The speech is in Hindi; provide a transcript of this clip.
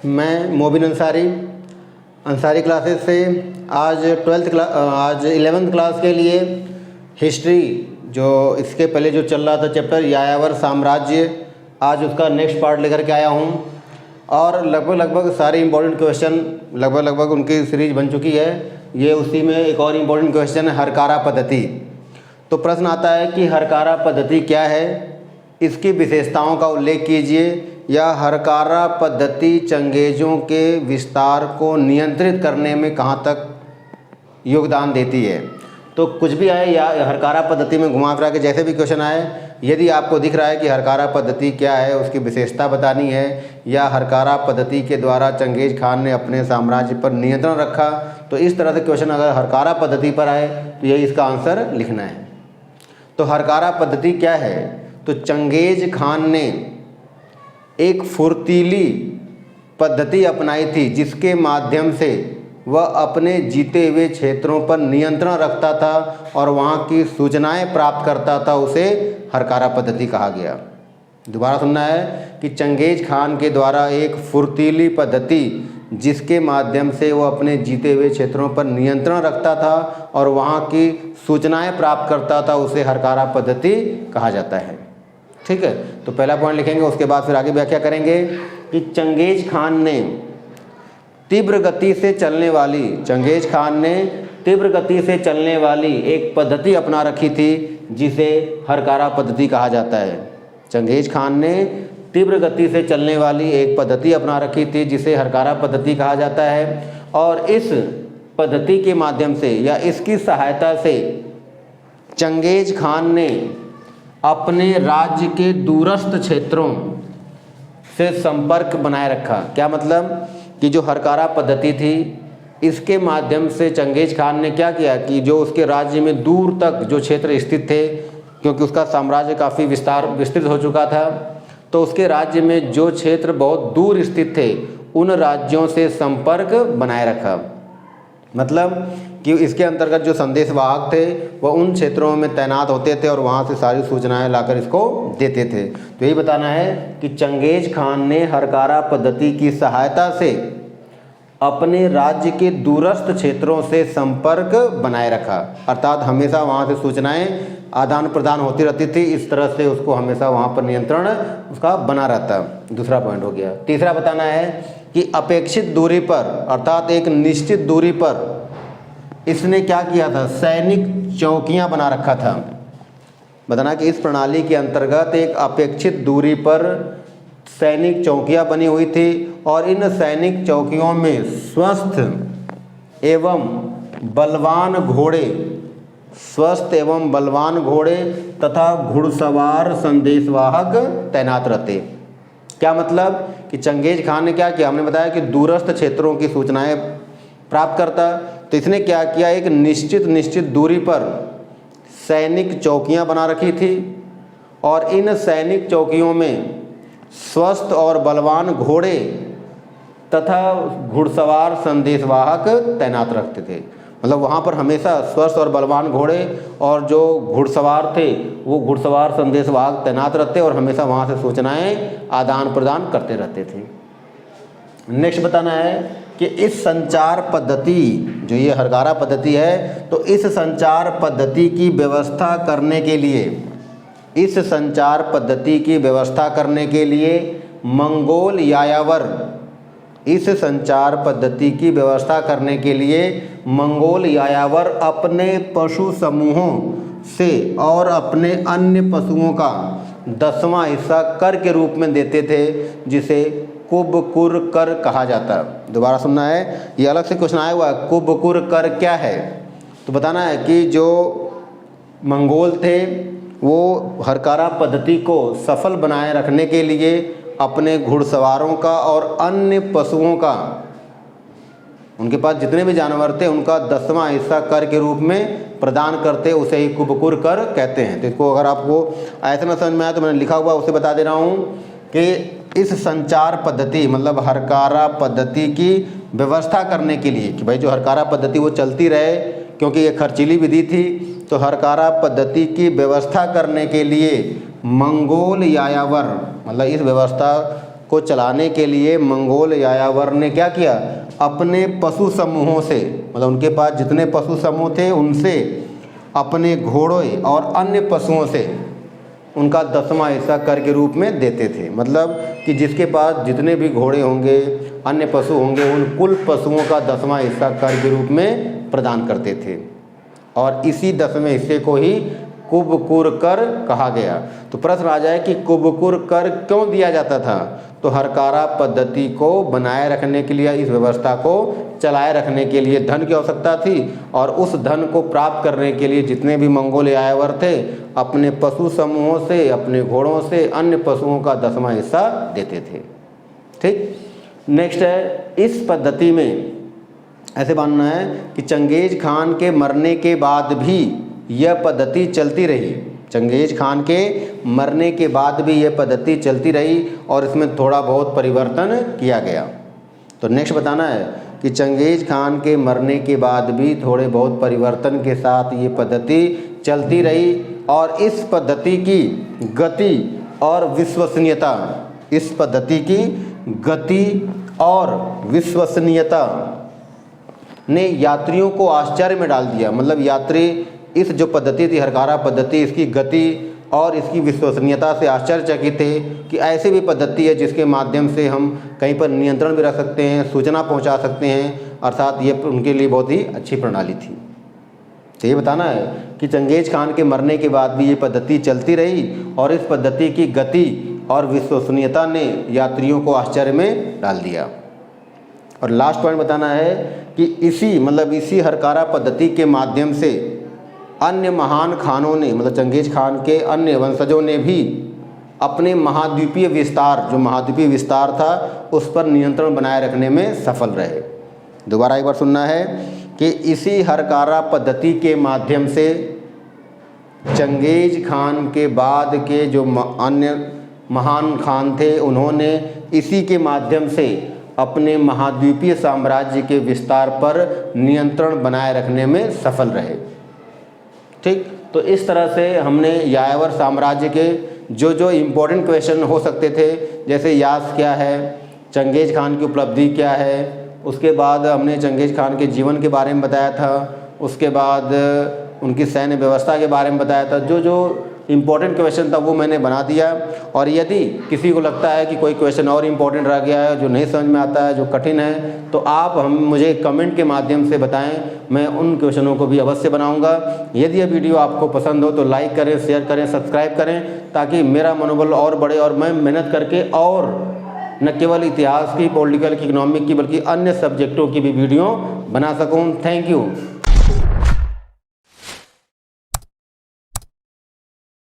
मैं मोबिन अंसारी अंसारी क्लासेस से आज 11th क्लास के लिए हिस्ट्री जो इसके पहले जो चल रहा था चैप्टर यायावर साम्राज्य, आज उसका नेक्स्ट पार्ट लेकर के आया हूँ। और लगभग सारे इंपॉर्टेंट क्वेश्चन लगभग उनकी सीरीज बन चुकी है। ये उसी में एक और इम्पॉर्टेंट क्वेश्चन है हरकारा पद्धति। तो प्रश्न आता है कि हरकारा पद्धति क्या है, इसकी विशेषताओं का उल्लेख कीजिए, या हरकारा पद्धति चंगेज़ों के विस्तार को नियंत्रित करने में कहाँ तक योगदान देती है। तो कुछ भी आए या हरकारा पद्धति में घुमा फिरा के जैसे भी क्वेश्चन आए, यदि आपको दिख रहा है कि हरकारा पद्धति क्या है, उसकी विशेषता बतानी है, या हरकारा पद्धति के द्वारा चंगेज़ खान ने अपने साम्राज्य पर नियंत्रण रखा, तो इस तरह से क्वेश्चन अगर हरकारा पद्धति पर आए तो यही इसका आंसर लिखना है। तो हरकारा पद्धति क्या है, तो चंगेज़ खान ने एक फुर्तीली पद्धति अपनाई थी जिसके माध्यम से वह अपने जीते हुए क्षेत्रों पर नियंत्रण रखता था और वहाँ की सूचनाएं प्राप्त करता था, उसे हरकारा पद्धति कहा गया। दोबारा सुनना है कि चंगेज़ खान के द्वारा एक फुर्तीली पद्धति जिसके माध्यम से वह अपने जीते हुए क्षेत्रों पर नियंत्रण रखता था और वहाँ की सूचनाएं प्राप्त करता था, उसे हरकारा पद्धति कहा जाता है। ठीक है, तो पहला पॉइंट लिखेंगे, उसके बाद फिर आगे व्याख्या करेंगे कि चंगेज़ खान ने तीव्र गति से चलने वाली एक पद्धति अपना रखी थी जिसे हरकारा पद्धति कहा जाता है। चंगेज़ खान ने तीव्र गति से चलने वाली एक पद्धति अपना रखी थी जिसे हरकारा पद्धति कहा जाता है, और इस पद्धति के माध्यम से या इसकी सहायता से चंगेज़ खान ने अपने राज्य के दूरस्थ क्षेत्रों से संपर्क बनाए रखा। क्या मतलब कि जो हरकारा पद्धति थी, इसके माध्यम से चंगेज़ खान ने क्या किया कि जो उसके राज्य में दूर तक जो क्षेत्र स्थित थे, क्योंकि उसका साम्राज्य काफ़ी विस्तृत हो चुका था, तो उसके राज्य में जो क्षेत्र बहुत दूर स्थित थे उन राज्यों से संपर्क बनाए रखा। मतलब कि इसके अंतर्गत जो संदेशवाहक थे वह उन क्षेत्रों में तैनात होते थे और वहाँ से सारी सूचनाएं लाकर इसको देते थे। तो यही बताना है कि चंगेज़ खान ने हरकारा पद्धति की सहायता से अपने राज्य के दूरस्थ क्षेत्रों से संपर्क बनाए रखा, अर्थात हमेशा वहाँ से सूचनाएं आदान प्रदान होती रहती थी। इस तरह से उसको हमेशा वहाँ पर नियंत्रण उसका बना रहता। दूसरा पॉइंट हो गया। तीसरा बताना है कि अपेक्षित दूरी पर, अर्थात एक निश्चित दूरी पर इसने क्या किया था, सैनिक चौकियां बना रखा था। बताना कि इस प्रणाली के अंतर्गत एक अपेक्षित दूरी पर सैनिक चौकियां बनी हुई थी और इन सैनिक चौकियों में स्वस्थ एवं बलवान घोड़े तथा घुड़सवार संदेशवाहक तैनात रहते। क्या मतलब कि चंगेज़ खान ने क्या किया, हमने बताया कि दूरस्थ क्षेत्रों की सूचनाएं प्राप्त करता, तो इसने क्या किया, एक निश्चित दूरी पर सैनिक चौकियां बना रखी थी और इन सैनिक चौकियों में स्वस्थ और बलवान घोड़े तथा घुड़सवार संदेशवाहक तैनात रखते थे। मतलब वहाँ पर हमेशा स्वस्थ और बलवान घोड़े और जो घुड़सवार थे वो घुड़सवार संदेशवाहक तैनात रहते और हमेशा वहाँ से सूचनाएं आदान प्रदान करते रहते थे। नेक्स्ट बताना है कि इस संचार पद्धति, जो ये हरकारा पद्धति है, तो इस संचार पद्धति की व्यवस्था करने के लिए मंगोल यायावर अपने पशु समूहों से और अपने अन्य पशुओं का 10वां हिस्सा कर के रूप में देते थे, जिसे कुबकुर कर कहा जाता। दोबारा सुनना है, ये अलग से क्वेश्चन आया हुआ है, कुबकुर कर क्या है। तो बताना है कि जो मंगोल थे वो हरकारा पद्धति को सफल बनाए रखने के लिए अपने घुड़सवारों का और अन्य पशुओं का, उनके पास जितने भी जानवर थे उनका 10वां हिस्सा कर के रूप में प्रदान करते, उसे ही कुबकुर कर कहते हैं। तो इसको अगर आपको ऐसे में समझ में आया तो मैंने लिखा हुआ उसे बता दे रहा हूँ कि इस संचार पद्धति मतलब हरकारा पद्धति की व्यवस्था करने के लिए, कि भाई जो हरकारा पद्धति वो चलती रहे, क्योंकि ये खर्चीली विधि थी, तो हरकारा पद्धति की व्यवस्था करने के लिए मंगोल यायावर, मतलब इस व्यवस्था को चलाने के लिए मंगोल यायावर ने क्या किया, अपने पशु समूहों से, मतलब उनके पास जितने पशु समूह थे उनसे अपने घोड़ों और अन्य पशुओं से उनका 10वां हिस्सा कर के रूप में देते थे। मतलब कि जिसके पास जितने भी घोड़े होंगे, अन्य पशु होंगे, उन कुल पशुओं का 10वां हिस्सा कर के रूप में प्रदान करते थे। और इसी 10वें हिस्से को ही कुबकुर कर कहा गया। तो प्रश्न आ जाए कि कुबकुर कर क्यों दिया जाता था? तो हरकारा पद्धति को बनाए रखने के लिए, इस व्यवस्था को चलाए रखने के लिए धन की आवश्यकता थी, और उस धन को प्राप्त करने के लिए जितने भी मंगोल यायावर थे अपने पशु समूहों से, अपने घोड़ों से अन्य पशुओं का 10वां हिस्सा देते थे। ठीक, नेक्स्ट है, इस पद्धति में ऐसे मानना है कि चंगेज खान के मरने के बाद भी यह पद्धति चलती रही। चंगेज खान के मरने के बाद भी यह पद्धति चलती रही और इसमें थोड़ा बहुत परिवर्तन किया गया। तो नेक्स्ट बताना है कि चंगेज खान के मरने के बाद भी थोड़े बहुत परिवर्तन के साथ ये पद्धति चलती रही, और इस पद्धति की गति और विश्वसनीयता, इस पद्धति की गति और विश्वसनीयता ने यात्रियों को आश्चर्य में डाल दिया। मतलब यात्री इस जो पद्धति थी हरकारा पद्धति, इसकी गति और इसकी विश्वसनीयता से आश्चर्यचकित थे कि ऐसी भी पद्धति है जिसके माध्यम से हम कहीं पर नियंत्रण भी रख सकते हैं, सूचना पहुंचा सकते हैं, अर्थात ये उनके लिए बहुत ही अच्छी प्रणाली थी। तो ये बताना है कि चंगेज खान के मरने के बाद भी ये पद्धति चलती रही और इस पद्धति की गति और विश्वसनीयता ने यात्रियों को आश्चर्य में डाल दिया। और लास्ट पॉइंट बताना है कि इसी हरकारा पद्धति के माध्यम से अन्य महान खानों ने, मतलब चंगेज खान के अन्य वंशजों ने भी अपने महाद्वीपीय विस्तार, जो महाद्वीपीय विस्तार था, उस पर नियंत्रण बनाए रखने में सफल रहे। दोबारा एक बार सुनना है कि इसी हरकारा पद्धति के माध्यम से चंगेज खान के बाद के जो अन्य महान खान थे, उन्होंने इसी के माध्यम से अपने महाद्वीपीय साम्राज्य के विस्तार पर नियंत्रण बनाए रखने में सफल रहे। ठीक, तो इस तरह से हमने यायावर साम्राज्य के जो इम्पोर्टेंट क्वेश्चन हो सकते थे, जैसे यास क्या है, चंगेज खान की उपलब्धि क्या है, उसके बाद हमने चंगेज खान के जीवन के बारे में बताया था, उसके बाद उनकी सैन्य व्यवस्था के बारे में बताया था। जो इम्पोर्टेंट क्वेश्चन था वो मैंने बना दिया। और यदि किसी को लगता है कि कोई क्वेश्चन और इम्पोर्टेंट रह गया है, जो नहीं समझ में आता है, जो कठिन है, तो आप मुझे कमेंट के माध्यम से बताएं, मैं उन क्वेश्चनों को भी अवश्य बनाऊंगा। यदि यह वीडियो आपको पसंद हो तो लाइक करें, शेयर करें, सब्सक्राइब करें, ताकि मेरा मनोबल और बढ़े और मैं मेहनत करके और न केवल इतिहास की, पॉलिटिकल की, इकोनॉमिक की, बल्कि अन्य सब्जेक्टों की भी वीडियो बना सकूँ। Thank you.